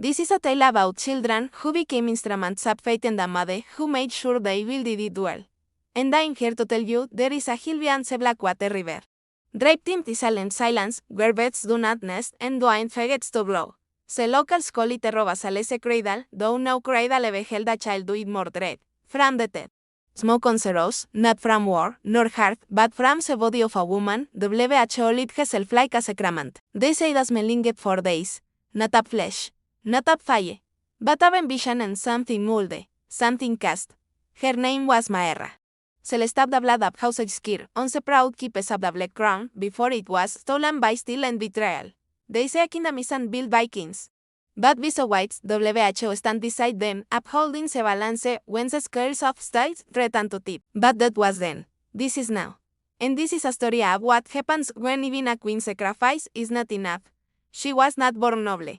This is a tale about children who became instruments of fate and a mother who made sure they will did it well. And I'm here to tell you there is a hill beyond the Blackwater River. Rite in silence, where birds do not nest and entwine forgets to blow. The locals call it a Rovasal a cradle, though no cradle ever held a child with more dread. From the dead. Smoke on the rose, not from war, nor hearth, but from the body of a woman, WHO lit herself like a sacrament. They say that linger for days, not up flesh, not up fire, but up vision and something mouldy, something cast. Her name was Maerra. Se stabbed the blood up house skir on the proud keepers of the Black Crown before it was stolen by steal and betrayal. They say a kingdom isn't built by kings. But besides, WHO stand beside them, upholding the balance when the scales of states threaten to tip. But that was then. This is now. And this is a story of what happens when even a queen's sacrifice is not enough. She was not born noble.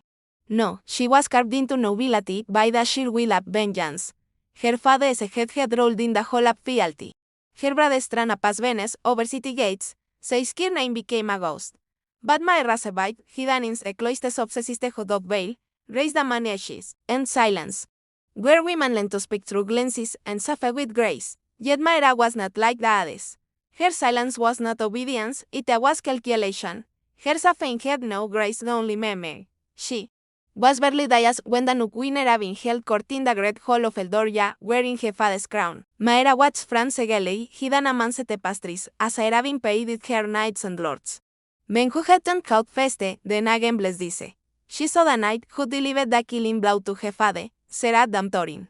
No, she was carved into nobility by the sheer will of vengeance. Her father as a head had rolled in the hall of fealty. Her brothers ran up as Venice over city gates, his name became a ghost. But Maerra survived, hidden in the cloisters of the sisterhood of Cael, raised among ashes, and silence. Where women learned to speak through glances and suffer with grace. Yet Maerra was not like the others. Her silence was not obedience, it was calculation. Her suffering had no grace, only memory. She was barely dies when the new queen era being held court in the great hall of Eldorya, wearing her father's crown. Maerra watched from the gallery, hidden among the tapestries, as era being paid with her knights and lords. Men who had turned out feste, then again blessed dice. She saw the knight who delivered the killing blow to her father, Serrat Damtorin.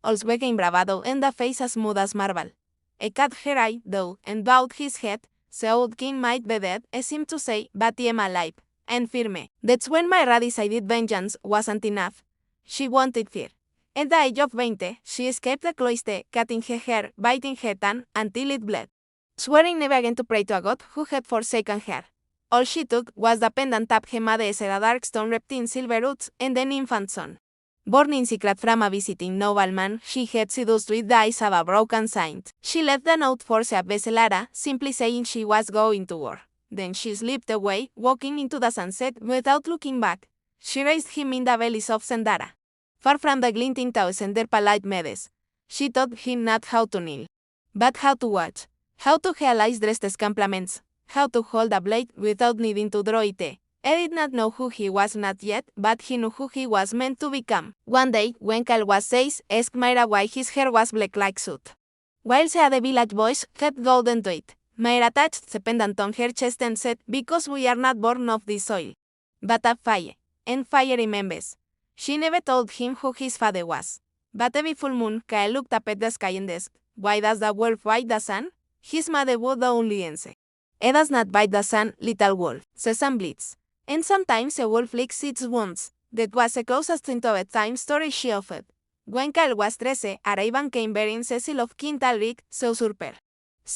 All's in bravado and the face as smooth as marble. A cat her eye, though, and bowed his head, the old king might be dead, as seemed to say, but I am alive, and firme. That's when Maerra decided vengeance wasn't enough. She wanted fear. At the age of 20, she escaped the cloister, cutting her hair, biting her tongue, until it bled. Swearing never again to pray to a god who had forsaken her. All she took was the pendant up her mother as a dark stone wrapped in silver roots and an infant son. Born in secret from a visiting nobleman, she had seduced with the eyes of a broken saint. She left the note for the Veselara, simply saying she was going to war. Then she slipped away, walking into the sunset without looking back. She raised him in the valleys of Sendara. Far from the glinting towers and their polite meadows. She taught him not how to kneel, but how to watch, how to realize dressed as compliments, how to hold a blade without needing to draw it. He did not know who he was not yet, but he knew who he was meant to become. One day, when Cael was 6, asked Maerra why his hair was black like soot. While the village boys had golden to it, Maerra touched the pendant on her chest and said, "Because we are not born of this soil, but of fire, and fire remembers." She never told him who his father was. But every full moon, Cael looked up at the sky and asked, "Why does the wolf bite the sun?" His mother would only answer, "It does not bite the sun, little wolf. The sun bleeds. And sometimes a wolf licks its wounds." That was the closest thing to a bedtime story she offered. When Cael was 13, a raven came bearing Cecil of King Talric, the usurper.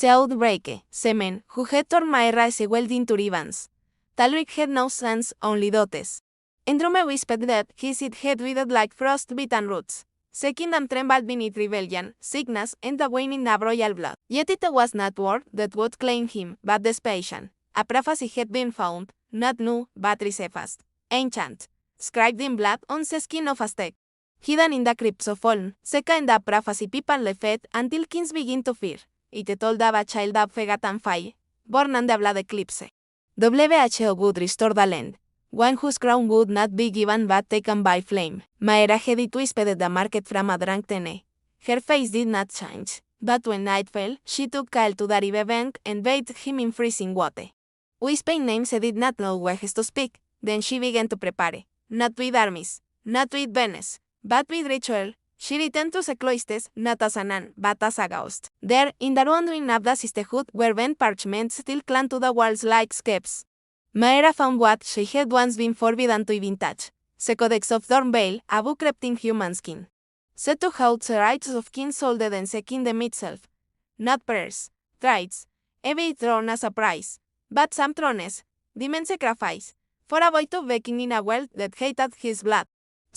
The outbreaker, the man who had torn Maerra as well into ribbons. Talric had no sons, only daughters. And Drume whispered that his seed had withered like frost-bitten roots. The kingdom trembled beneath rebellion, sickness, and the waning of royal blood. Yet it was not war that would claim him, but desperation. A prophecy had been found, not new, but resurfaced, ancient, scribed in blood on the skin of Aztec. Hidden in the crypts of Oln, the kind of prophecy people left until kings begin to fear. It told of a child of forgotten fire, born on the blood eclipse. WHO would restore the land, one whose crown would not be given but taken by flame. Maerra had it whispered at the market from a drunk Tene. Her face did not change, but when night fell, she took Cael to the river bank and bathed him in freezing water. Whispering names he did not know where to speak, then she began to prepare, not with armies, not with Venice, but with ritual. She returned to the cloisters, not as a nun, but as a ghost. There, in the ruin of the sisterhood, were bent parchments still clung to the walls like skeps. Maerra found what she had once been forbidden to even touch, the Codex of Thornvale, a book wrapped in human skin. Set to hold the rights of kings older than the kingdom itself. Not prayers, rights, every throne as a prize, but some thrones, demand sacrifice, for a boy to begging in a world that hated his blood.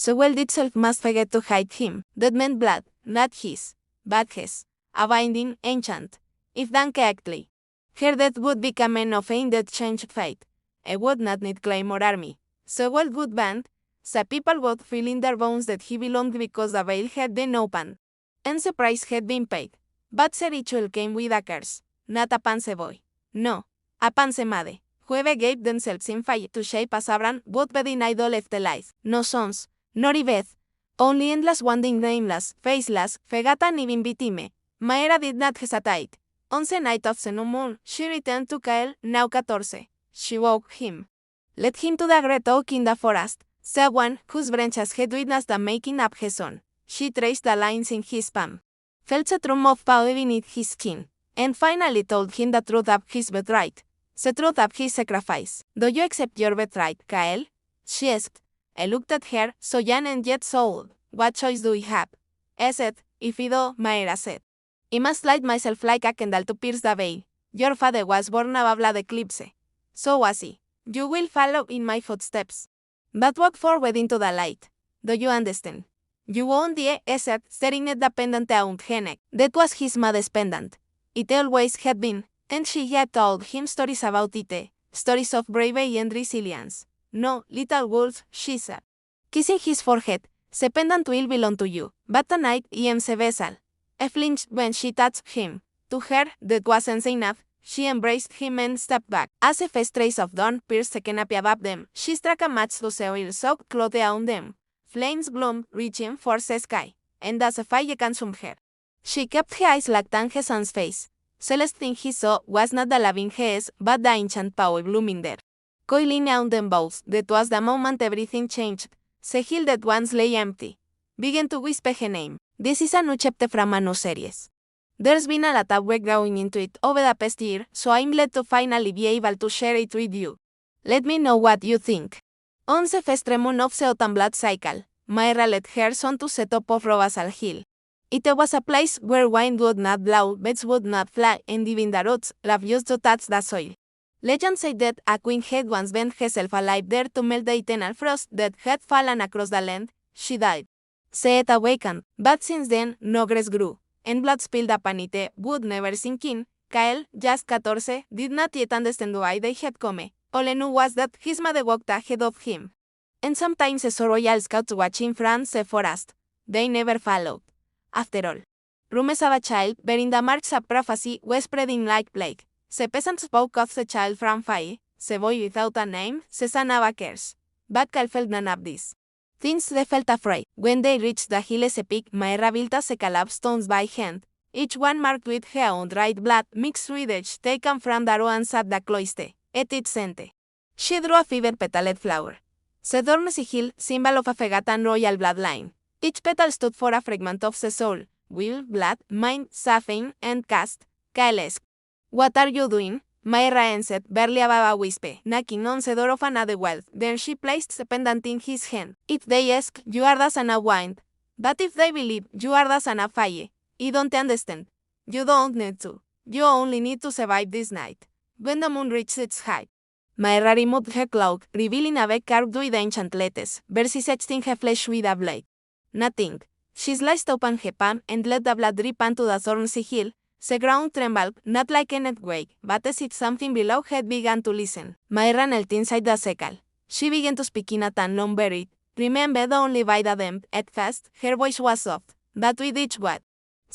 The world itself must forget to hide him. That meant blood, not his, but his. A binding, ancient, if done correctly. Her death would become an offering that changed fate. It would not need claim or army. The world would bend, the people would feel in their bones that he belonged because the veil had been opened, and the price had been paid. But the ritual came with a curse, not a panse boy. No, a panse made. Whoever gave themselves in fire to shape as Abraham would be denied all of the life. No sons, nor Ibeth. Only endless wandering nameless, faceless, fegata nibin vitime. Maerra did not hesitate. On the night of the new moon, she returned to Cael, now 14. She woke him. Led him to the great oak in the forest, the one whose branches had witnessed the making of his son. She traced the lines in his palm, felt the thrum of powder beneath his skin, and finally told him the truth of his birthright, the truth of his sacrifice. Do you accept your birthright, Cael? She asked. I looked at her, so young and yet so old. What choice do we have? I said, if I do, Maerra said. I must light myself like a candle to pierce the veil. Your father was born above the eclipse. So was he. You will follow in my footsteps. But walk forward into the light. Do you understand? You won't die, I said, staring at the pendant around her neck. That was his mother's pendant. It always had been, and she had told him stories about it, stories of bravery and resilience. No, little wolf, she said, kissing his forehead, the pendant will belong to you, but tonight I am the vessel. I flinched when she touched him. To her, that wasn't enough. She embraced him and stepped back. As a first trace of dawn pierced the canopy above them, she struck a match to the oil-soaked cloth around them. Flames bloomed, reaching for the sky, and as a fire consumed her, she kept her eyes locked on her son's face. The last thing he saw was not the loving haze, but the ancient power blooming there. Coiling around them both, that was the moment everything changed. The hill that once lay empty began to whisper her name. This is a new chapter from a new series. There's been a lot of work going into it over the past year, so I'm glad to finally be able to share it with you. Let me know what you think. On the first moon of the autumn blood cycle, Maerra led her son to the top of Rovasal hill. It was a place where wind would not blow, birds would not fly, and even the roots refused to touch the soil. Legend said that a queen had once burned herself alive there to melt the eternal frost that had fallen across the land. She died. She had awakened, but since then, no grass grew, and blood spilled upon it would never sink in. Cael, just 14, did not yet understand why they had come. All he knew was that his mother walked ahead of him. And sometimes he saw royal scouts watching from the forest. They never followed. After all, rumors of a child bearing the marks of prophecy were spreading like plague. The peasant spoke of the child from fire, the boy without a name, the son of a curse. But Cael felt none of this. Since they felt afraid, when they reached the hill's peak, Maerra built a sequel of stones by hand, each one marked with her own dried blood mixed with edge taken from the ruins at the cloister, at its center. She drew a feather-petaled flower. The thorn sigil, symbol of a Fegatan royal bloodline. Each petal stood for a fragment of the soul, will, blood, mind, sapphire, and caste. Cael asked, "What are you doing?" Maerra answered, barely above a whisper, knocking on the door of another world. Then she placed the pendant in his hand. If they ask, you are the son of wind. But if they believe, you are the son of fire. I don't understand. You don't need to. You only need to survive this night. When the moon reaches its height. Maerra removed her cloak, revealing a back carved with ancient letters, verses etched in her flesh with a blade. Nothing. She sliced open her palm and let the blood drip onto the thorn sigil. The ground trembled, not like an earthquake, but as if something below had begun to listen. Maerra knelt inside the sequel. She began to speak in a tongue long buried, remembered only by the damned. At first, her voice was soft, but with each word,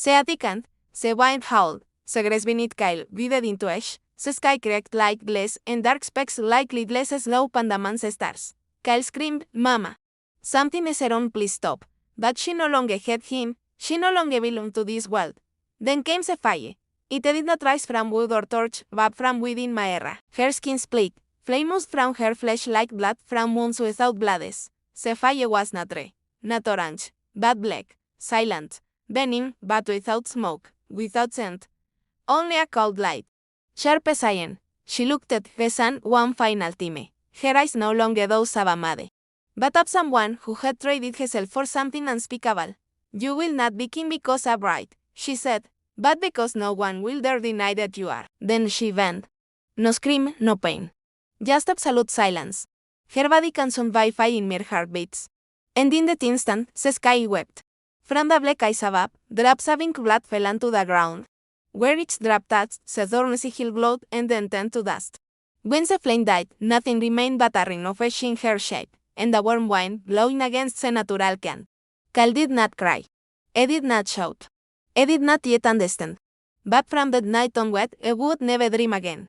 the thickened, the wind howled, the grass beneath Cael withered into ash, the sky cracked like glass, and dark specks like lidless slow pandamans stars. Cael screamed, "Mama!" Something is her own, please stop. But she no longer had him, she no longer belonged to this world. Then came the fire. It did not rise from wood or torch, but from within Maerra. Her skin split, flame oozed from her flesh like blood from wounds without bloodless. The fire was not red, not orange, but black, silent, burning, but without smoke, without scent. Only a cold light. Sharp as iron, she looked at her son one final time. Her eyes no longer those of a mother, but of someone who had traded herself for something unspeakable. You will not be king because of Rite, she said, but because no one will dare deny that you are. Then she bent. No scream, no pain. Just absolute silence. Her body consumed by fire in mere heartbeats. And in that instant, the sky wept. From the black eyes above, drops of ink blood fell onto the ground. Where each drop touched, the thorn sigil glowed and then turned to dust. When the flame died, nothing remained but a ring of ash in her shape. and the warm wind blowing against the natural can. Cael did not cry. He did not shout. He did not yet understand. But from that night onward, he would never dream again.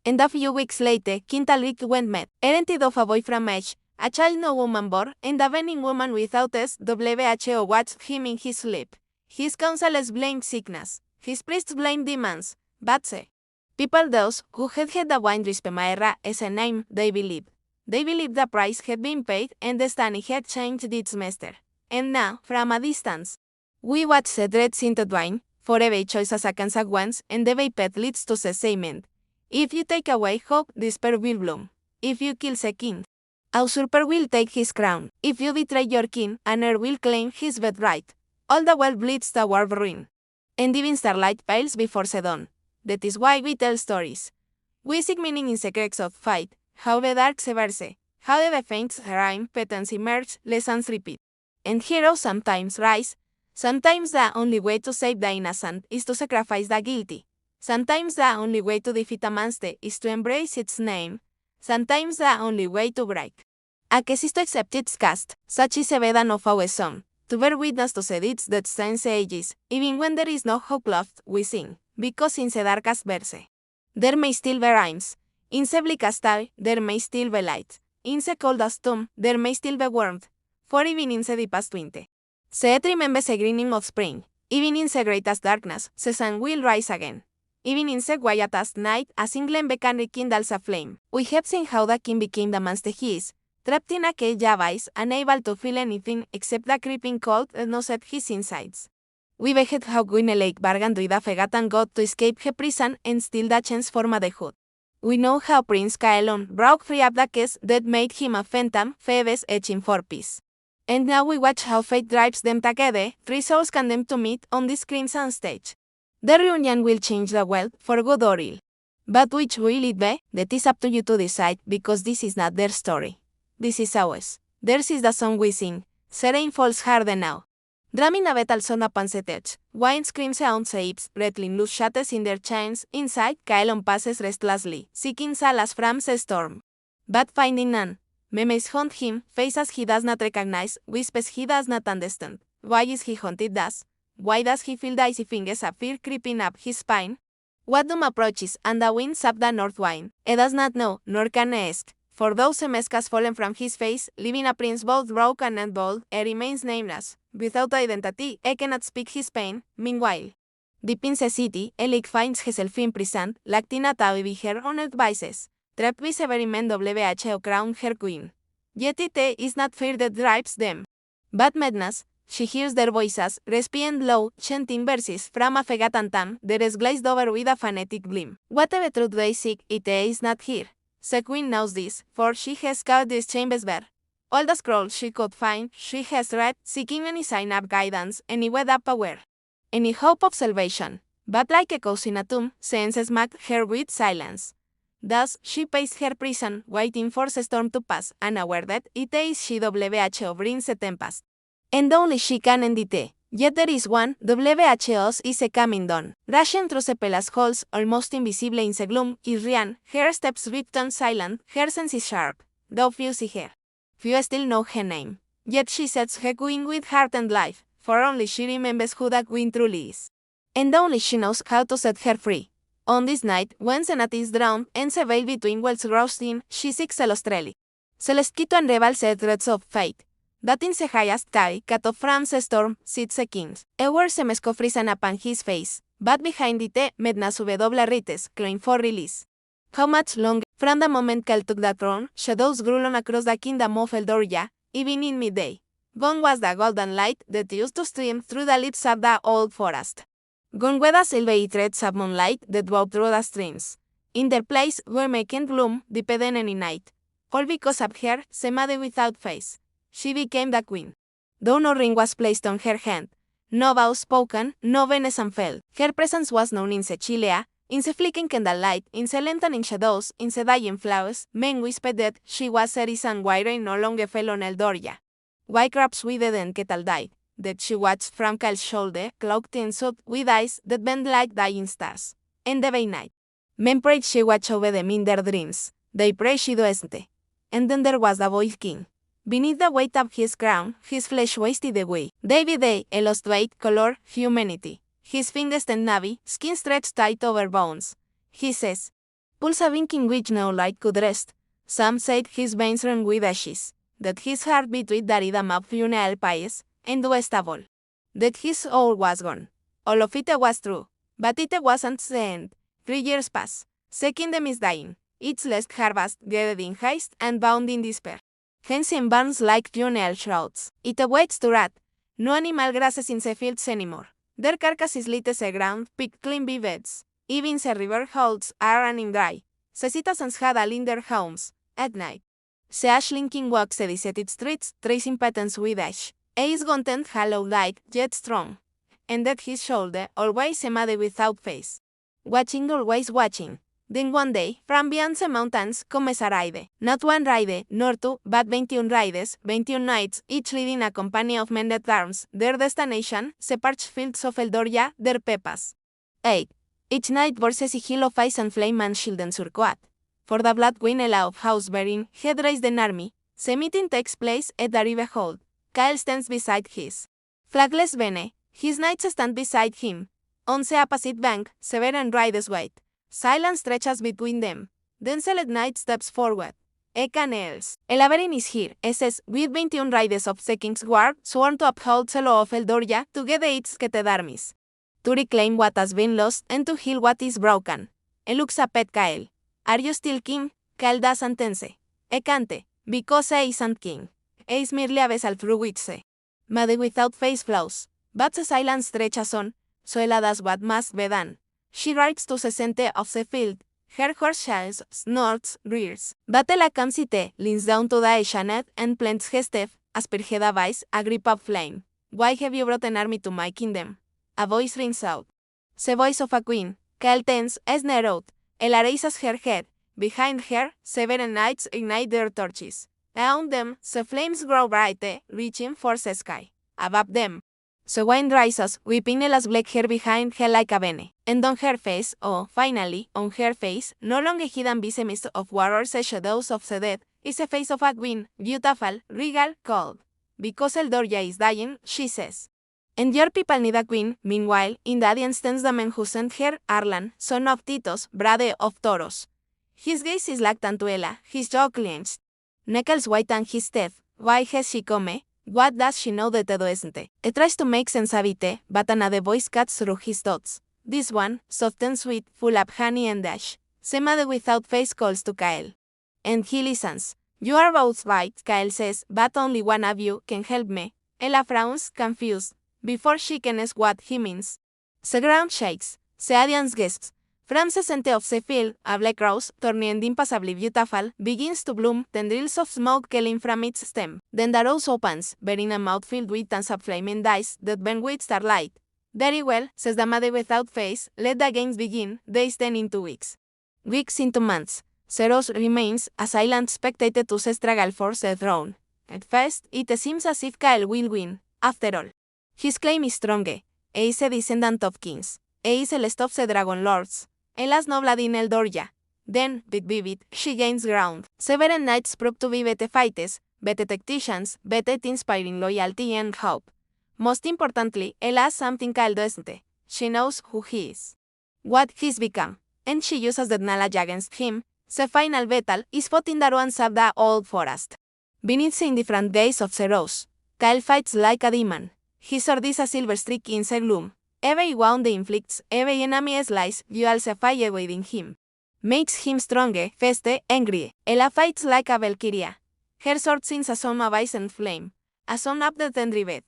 And a few weeks later, Kintalrik went mad, erranted of a boy from age, a child no woman bore, and a vening woman without SWHO watched him in his sleep. His counselors blamed sickness. His priests blamed demons. But say, people those who had the wine rispe Maerra as a name, they believed. They believed the price had been paid and destiny had changed its master. And now, from a distance, we watch the dread entwine, forever choices a consequence, and the path leads to the same end. If you take away hope, despair will bloom. If you kill the king, a usurper will take his crown. If you betray your king, an heir will claim his birthright. All the world bleeds toward ruin. And even starlight pales before the dawn. That is why we tell stories. We seek meaning in secrets of fight, how the dark se verse, how the faints rhyme, patterns emerge, lessons repeat. And heroes sometimes rise. Sometimes the only way to save the innocent is to sacrifice the guilty. Sometimes the only way to defeat a monster is to embrace its name. Sometimes the only way to break a case to accept its cast, such is the burden of our song, to bear witness to the deeds that stand the ages, even when there is no hope left, we sing, because in the darkest verse, there may still be rhymes, in the bleakest hour, there may still be light, in the coldest tomb, there may still be warmth, for even in the deepest winter, the earth remembers the greening of spring, even in the greatest darkness, the sun will rise again. Even in the quietest night, a single beacon rekindles a flame. We have seen how the king became the monster he is, trapped in a cage of ice, unable to feel anything except the creeping cold that gnaws at his insides. We beheld how Gwynelake bargained with a forgotten god to escape her prison and steal the chance for motherhood. We know how Prince Cael broke free of the case that made him a phantom, Phoebus etching for peace. And now we watch how fate drives them together, three souls condemned to meet on this crimson stage. The reunion will change the world, for good or ill. But which will it be? That is up to you to decide, because this is not their story. This is ours. Theirs is the song we sing. The rain falls harder now. Drumming a battle song upon the edge. Wine screams around the hips, rattling loose shatters in their chains. Inside, Cael passes restlessly, seeking solace from the storm. But finding none. Memories haunt him, faces he does not recognize, whispers he does not understand. Why is he haunted thus? Why does he feel the icy fingers of fear creeping up his spine? What doom approaches, and the winds up the north wind? He does not know, nor can he ask. For though the mask has fallen from his face, leaving a prince both broken and bold, he remains nameless. Without identity, he cannot speak his pain. Meanwhile, deep in the city, Elik finds herself imprisoned, locked in a tower with her own advices, trapped with the very men WHO crowned her queen. Yet it is not fear that drives them, but madness. She hears their voices, raspy and low, chanting verses from a forgotten time that is glazed over with a fanatic gleam. Whatever truth they seek, it is not here. The queen knows this, for she has scoured these chambers bare. All the scrolls she could find, she has read, seeking any sign of guidance, any word of power, any hope of salvation. But like echoes in a tomb, senses marked her with silence. Thus, she paced her prison, waiting for the storm to pass, unaware that it is she WHO brings a tempest. And only she can end it. Yet there is one, WHO's is a coming dawn. Rushing through the palace halls, almost invisible in the gloom, is Rian, her steps swift and silent, her senses sharp, though few see her. Few still know her name. Yet she sets her queen with heart and life, for only she remembers who the queen truly is. And only she knows how to set her free. On this night, when the night is drowned, and the veil between worlds grows thin, she seeks Celostrelli. Celestito unravels the threads of fate. That in the highest sky, cut off from the storm, sits a king. A word se mesco frisen upon his face, but behind it mednas rites, claim for release. How much longer? From the moment Cael took the throne, shadows grew long across the kingdom of Eldoria, even in midday. Gone was the golden light that used to stream through the lips of the old forest. Gone were the silvery threads of moonlight that wove through the streams. In their place were making bloom, deeper than any night. All because of her, the maiden without face. She became the queen. Though no ring was placed on her hand, no vow spoken, no benison fell, her presence was known in Cecilia, in the flicking candlelight, in the lengthening shadows, in the dying flowers. Men whispered that she was Ceres and Waire no longer fell on Eldoria. White crops withered and Ketal died, that she watched from Cael's shoulder, cloaked in soot, with eyes that burned like dying stars. And the by night, men prayed she watched over them in their dreams. They prayed she doesn't. And then there was the boy king. Beneath the weight of his crown, his flesh wasted away. Day by day, a lost weight, color, humanity. His fingers and navy, skin stretched tight over bones. He says, pulse a winking which no light could rest. Some said his veins ran with ashes, that his heart beat with the rhythm of funeral pyres, and worst of all, that his soul was gone. All of it was true, but it wasn't the end. 3 years pass. Second them is dying. Its last harvest, gathered in haste and bound in despair. Hence in barns like funeral shrouds. It awaits to rot. No animal grasses in the fields anymore. Their carcasses litter the ground, picked clean by beds. Even the river holds are running dry. The citizens huddle in their homes. At night, the Ashling King walks the deserted streets, tracing patterns with ash. His content hollow light, yet strong. And at his shoulder, always a mother without face. Watching, always watching. Then one day, from beyond the mountains, comes a Ride. Not one Ride, nor two, but 21 rides, 21 knights, each leading a company of men at arms. Their destination, the parched fields of Eldoria, their pepas. 8. Each knight bears a sigil of ice and flame and shield and surcoat. For the blood queen Ella of house-bearing, head raised an army. The meeting takes place at the river hold. Cael stands beside his flagless bene. His knights stand beside him. On the opposite bank, several rides wait. Silence stretches between them. Then select knight steps forward. Caels. El Averin is here, says, with 21 riders of the King's Guard, sworn to uphold the law of Eldoria, to gather its scattered armies. To reclaim what has been lost, and to heal what is broken. Looks up at Cael. Are you still king? Cael doesn't answer. Cante, because he isn't king. He is merely a vessel through which the mother without face flows. But the silence stretches on, so Ella does what must be done. She rides to the center of the field. Her horse shines, snorts, rears. But Ella comes it, leans down to the Eshanet, and plants her staff, as per her device, a grip of flame. Why have you brought an army to my kingdom? A voice rings out. The voice of a queen. Cael tense, as narrowed. Ella raises her head. Behind her, several knights ignite their torches. Around them, the flames grow brighter, reaching for the sky. Above them, the wind rises, whipping Ella's black hair behind her like a bene. And on her face, finally, on her face, no longer hidden by the mist of warriors and shadows of the dead, is the face of a queen, beautiful, regal, cold. Because Eldoria is dying, she says. And your people need a queen. Meanwhile, in the audience stands the man who sent her, Arlan, son of Titos, brother of Toros. His gaze is locked onto Ella, his jaw clenched. Knuckles white and his teeth. Why has she come? What does she know that Edo isn't? He tries to make sense of it, but another voice cuts through his thoughts. This one, soft and sweet, full of honey and dash. The mother without face calls to Cael. And he listens. You are both right, Cael says, but only one of you can help me. Ella frowns, confused, before she can ask what he means. The ground shakes. The audience gasps. From the center of the field, a black rose, thorny and impassably beautiful, begins to bloom, tendrils of smoke curling from its stem. Then the rose opens, bearing a mouth filled with tons of flaming dice that burn with starlight. Very well, says the mother without face, let the games begin, days turn into weeks. Weeks into months. The rose remains a silent spectator to the struggle for the throne. At first, it seems as if Cael will win, after all. His claim is stronger. He is a descendant of kings. He is the last of the dragon lords. Él has no blood in Eldoria. Then, bit by bit, she gains ground. Several knights prove to be better fighters, better tacticians, better at inspiring loyalty and hope. Most importantly, Ella has something Cael doesn't. She knows who he is. What he's become. And she uses that knowledge against him. The final battle is fought in the ruins of the old forest. Beneath the indifferent gaze of the rose, Cael fights like a demon. His sword is a silver streak in the gloom. Every wound he inflicts, every enemy slice, fuels a fire within him. Makes him stronger, faster, angrier. Ella fights like a Valkyria. Her sword sings a song of ice and flame, a song of the tender bed.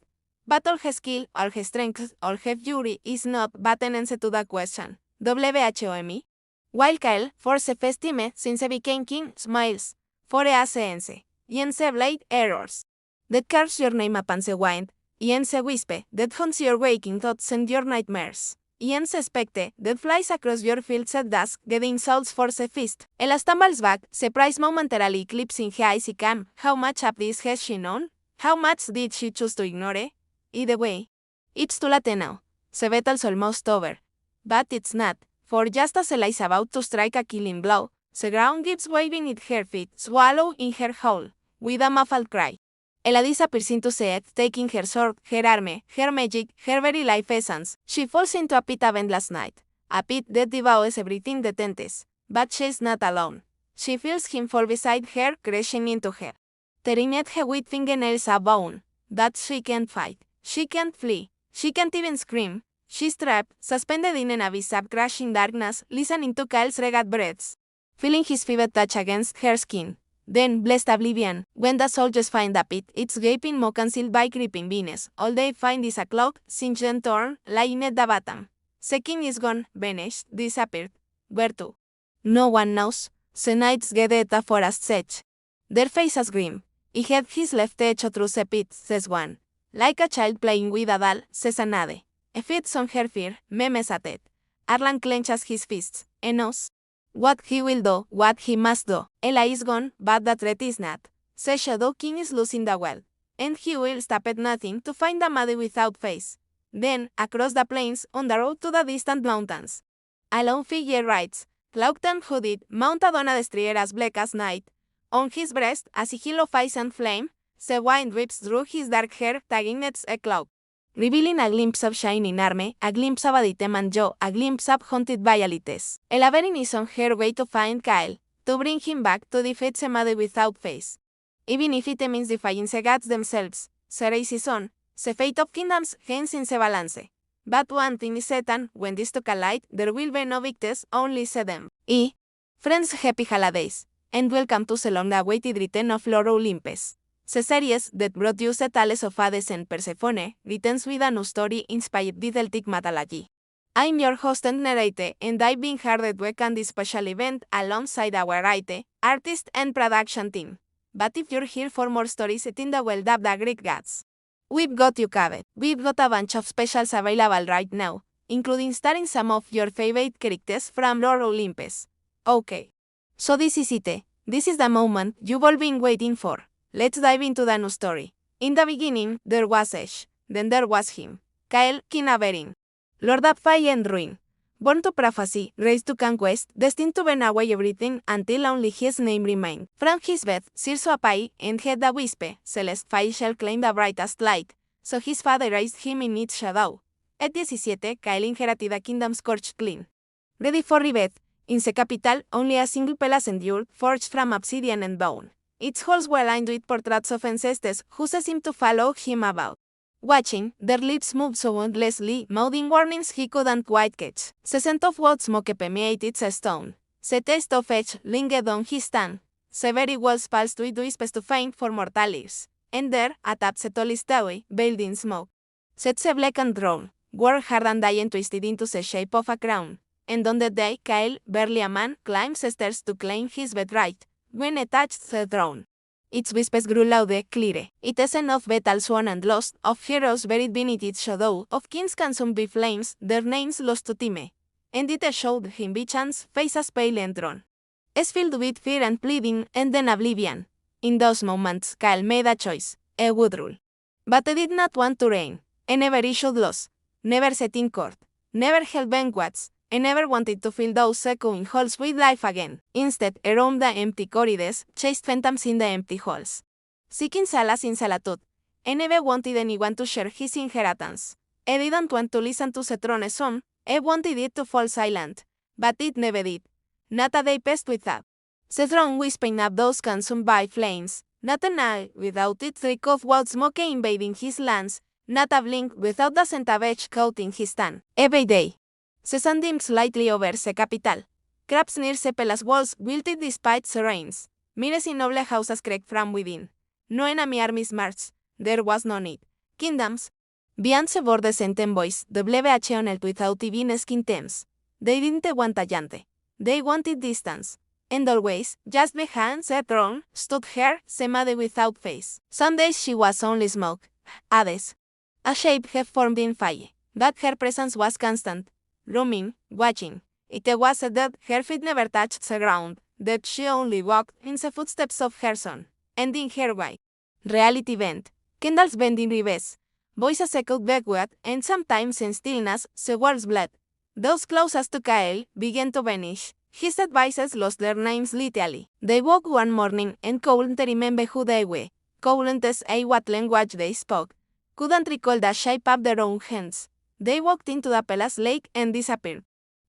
But all her skill, all her strength, all her fury is not but an answer to the question. WHOME? While Cael, for the first time since he became king, smiles. For a answer. Y the blade errors. That carves your name upon the wind. Y the whisper that haunts your waking thoughts and your nightmares. Y the spectre that flies across your fields at dusk, getting souls for the feast. Ella stumbles back, surprise momentarily eclipsing her icy calm. How much of this has she known? How much did she choose to ignore? Either way, it's too late now. The battle's almost over. But it's not, for just as Ella is about to strike a killing blow, the ground gives way beneath her feet, swallow in her whole, with a muffled cry. Ella disappears into Seeth, taking her sword, her armor, her magic, her very life essence. She falls into a pit of endless night. A pit that devours everything that enters. But she's not alone. She feels him fall beside her, crashing into her. Tearing at her with fingernails a bone. But she can't fight. She can't flee. She can't even scream. She's trapped, suspended in an abyss of crashing darkness, listening to Cael's ragged breaths. Feeling his fever touch against her skin. Then, blessed oblivion, when the soldiers find the pit, it's gaping maw concealed by creeping vines. All they find is a cloak, singed and torn, lying at the bottom. The king is gone, vanished, disappeared. Where to? No one knows. The knights gather at the forest's edge. Their faces grim. He had his left hecho through the pit, says one. Like a child playing with a doll, says another. If it's on her fear, memes at it. Arlan clenches his fists, and knows what he will do, what he must do. Ella is gone, but the threat is not. The Shadow King is losing the well. And he will stop at nothing to find the mother without face. Then, across the plains, on the road to the distant mountains. A lone figure rides, cloaked and hooded, mounted on a destrier as black as night. On his breast, a sigil of ice and flame, the wind whips through his dark hair, tagging it a cloud. Revealing a glimpse of shining armor, a glimpse of a determined jaw, a glimpse of haunted vialities. Elaverin is on her way to find Cael, to bring him back to defeat the mother without face. Even if it means defying the gods themselves, the race is on, the fate of kingdoms hangs in the balance. But one thing is certain, when this took a light, there will be no victors, only them. Friends, happy holidays, and welcome to the long-awaited return of Lord Olympus. The series that brought you the tales of Hades and Persephone returns with a new story inspired by Celtic mythology. I'm your host and narrator, and I've been hard at work on this special event alongside our Rite, artist and production team. But if you're here for more stories set in the world of the Greek gods, we've got you covered. We've got a bunch of specials available right now, including starring some of your favorite characters from Lord Olympus. Okay. So this is it. This is the moment you've all been waiting for. Let's dive into the new story. In the beginning, there was Ash. Then there was him, Cael, King of Erin, Lord of Fire and Ruin. Born to prophecy, raised to conquest, destined to burn away everything until only his name remained. From his bed, Circe Apai, and had the wisp, Celeste Fire shall claim the brightest light. So his father raised him in its shadow. At 17, Cael inherited the kingdom scorched clean. Ready for rebirth, in the capital, only a single palace endured, forged from obsidian and bone. Its halls were lined with portraits of ancestors who seemed to follow him about. Watching, their lips moved so endlessly, mouthing warnings he couldn't quite catch. The scent of what smoke permeated the stone. The taste of ash lingered on his tongue. The very walls pulsed with wisps too faint for mortal ears. And there, atop the tallest tower, veiled in smoke, sat the blackened throne, wore hard and dying twisted into the shape of a crown. And on that day, Cael, barely a man, climbs the stairs to claim his birthright. When it touched the throne, its whispers grew louder, clearer. It is enough battles won and lost, of heroes buried beneath its shadow, of kings consumed by flames, their names lost to time. And it showed him visions, faces pale and drawn, as filled with fear and pleading, and then oblivion. In those moments, Cael made a choice. He would rule. But he did not want to reign. He never issued laws, never sat in court, never held banquets. I never wanted to fill those echoing halls with life again. Instead, he roamed the empty corridors, chased phantoms in the empty halls, seeking solace in solitude. He never wanted anyone to share his inheritance. He didn't want to listen to the throne song. He wanted it to fall silent. But it never did. Not a day passed without the throne whispering up those consumed by flames. Not an eye without its reek of wild smoke invading his lands. Not a blink without the scent of ash coating his tongue. Every day, the sun dimmed slightly over the capital. Crabs near the palace walls wilted despite the rains. Mires in noble houses cracked from within. No enemy armies marched. There was no need. Kingdoms, beyond the borders and envoys, the bleve channeled without even skin temps. They didn't want a yante. They wanted distance. And always, just behind the throne, stood her, the mother without face. Some days she was only smoke. Hades. A shape had formed in fire. But her presence was constant. Looming, watching. It was that her feet never touched the ground, that she only walked in the footsteps of her son. And in her way, reality bent. Candles bent in ribs. Voices echoed backward, and sometimes in stillness, the words bled. Those closest to Cael began to vanish. His advisors lost their names literally. They woke one morning and couldn't remember who they were. couldn't say what language they spoke, couldn't recall the shape of their own hands. They walked into the palace lake and disappeared.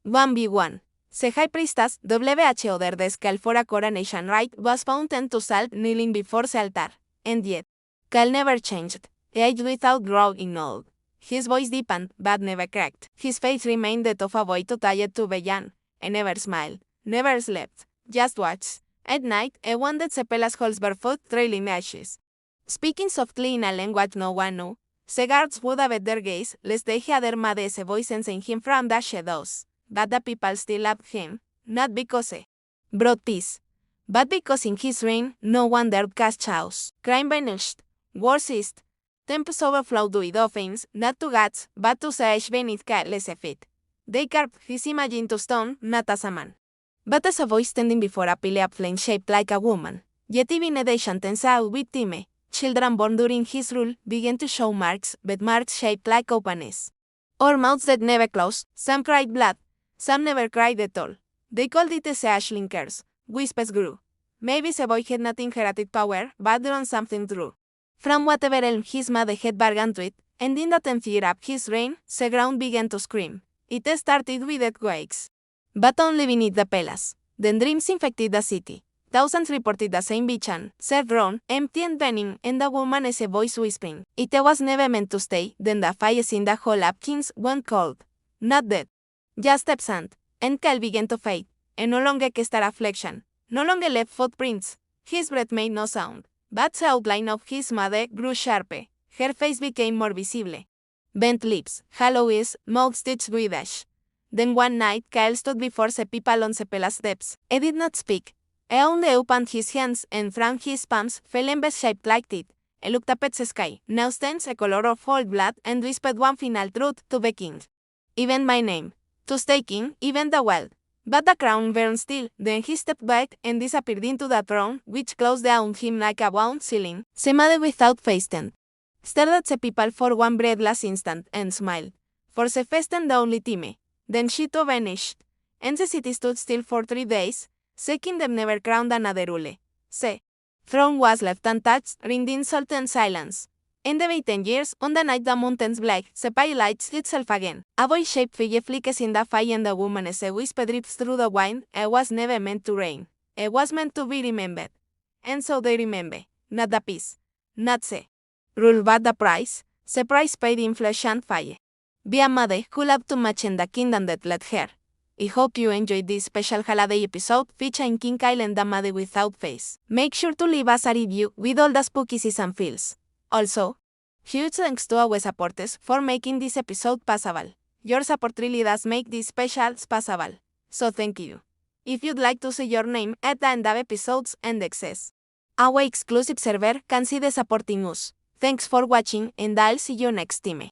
1v1. The high priestess, WH order the Cael for a coronation rite, was found to salt kneeling before the altar. And yet, Cael never changed, aged without growing old. His voice deepened, but never cracked. His face remained that of a boy too tired to be young, and never smiled, never slept, just watched. At night, a wounded Sepelas holds barefoot, trailing ashes. Speaking softly in a language no one knew, the guards would avert their gaze, lest they hear their mother's voice sensing him from the shadows. But the people still loved him, not because he brought peace, but because in his reign no one dared cast chaos. Crime vanished, war ceased, temples overflowed with offerings, not to gods, but to sage beneath Cael's feet. They carved his image into stone, not as a man, but as a voice standing before a pillar of flame shaped like a woman. Yet even a ancient and saw with time, children born during his rule began to show marks, but marks shaped like openness. Or mouths that never closed, some cried blood, some never cried at all. They called it the Ashling Curse. Whispers grew. Maybe the boy had not inherited power, but drawn something true from whatever realm his mother had bargained with, and in the 10th year of his reign, the ground began to scream. It started with earthquakes, but only beneath the palace. Then dreams infected the city. Thousands reported the same vision, said Ron, empty and burning, and the woman as a voice whispering. It was never meant to stay. Then the fires in the hall of kings went cold. Not dead, just absent, and Cael began to fade, and no longer cast a reflection, no longer left footprints. His breath made no sound, but the outline of his mother grew sharper. Her face became more visible. Bent lips, hollow eyes, mouth stitched with ash. Then one night Cael stood before the people on the palace steps. He did not speak. He only opened his hands, and from his palms fell embers shaped like teeth. He looked up at the sky, now stands a color of old blood, and whispered one final truth to the king. Even my name. To stay king, even the world. But the crown burned still. Then he stepped back and disappeared into the throne, which closed around him like a wound ceiling. The mother without face stand stared at the people for one breathless instant and smiled. For the first and the only time. Then she too vanished. And the city stood still for 3 days. The kingdom never crowned another ruler. The throne was left untouched, ringed in salt and silence. In the 10 years, on the night the mountains black, the pale lights itself again. A boy-shaped figure flickers in the fire, and the woman as a whisper drips through the wind. It was never meant to reign. It was meant to be remembered. And so they remember. Not the peace. Not the rule, but the price paid in flesh and fire. Be a mother who loved too much in the kingdom that let her. I hope you enjoyed this special holiday episode featuring King Cael and the mother without face. Make sure to leave us a review with all the spooky season feels. Also, huge thanks to our supporters for making this episode possible. Your support really does make these specials possible. So thank you. If you'd like to see your name at the end of episodes and access our exclusive server, consider supporting us. Thanks for watching, and I'll see you next time.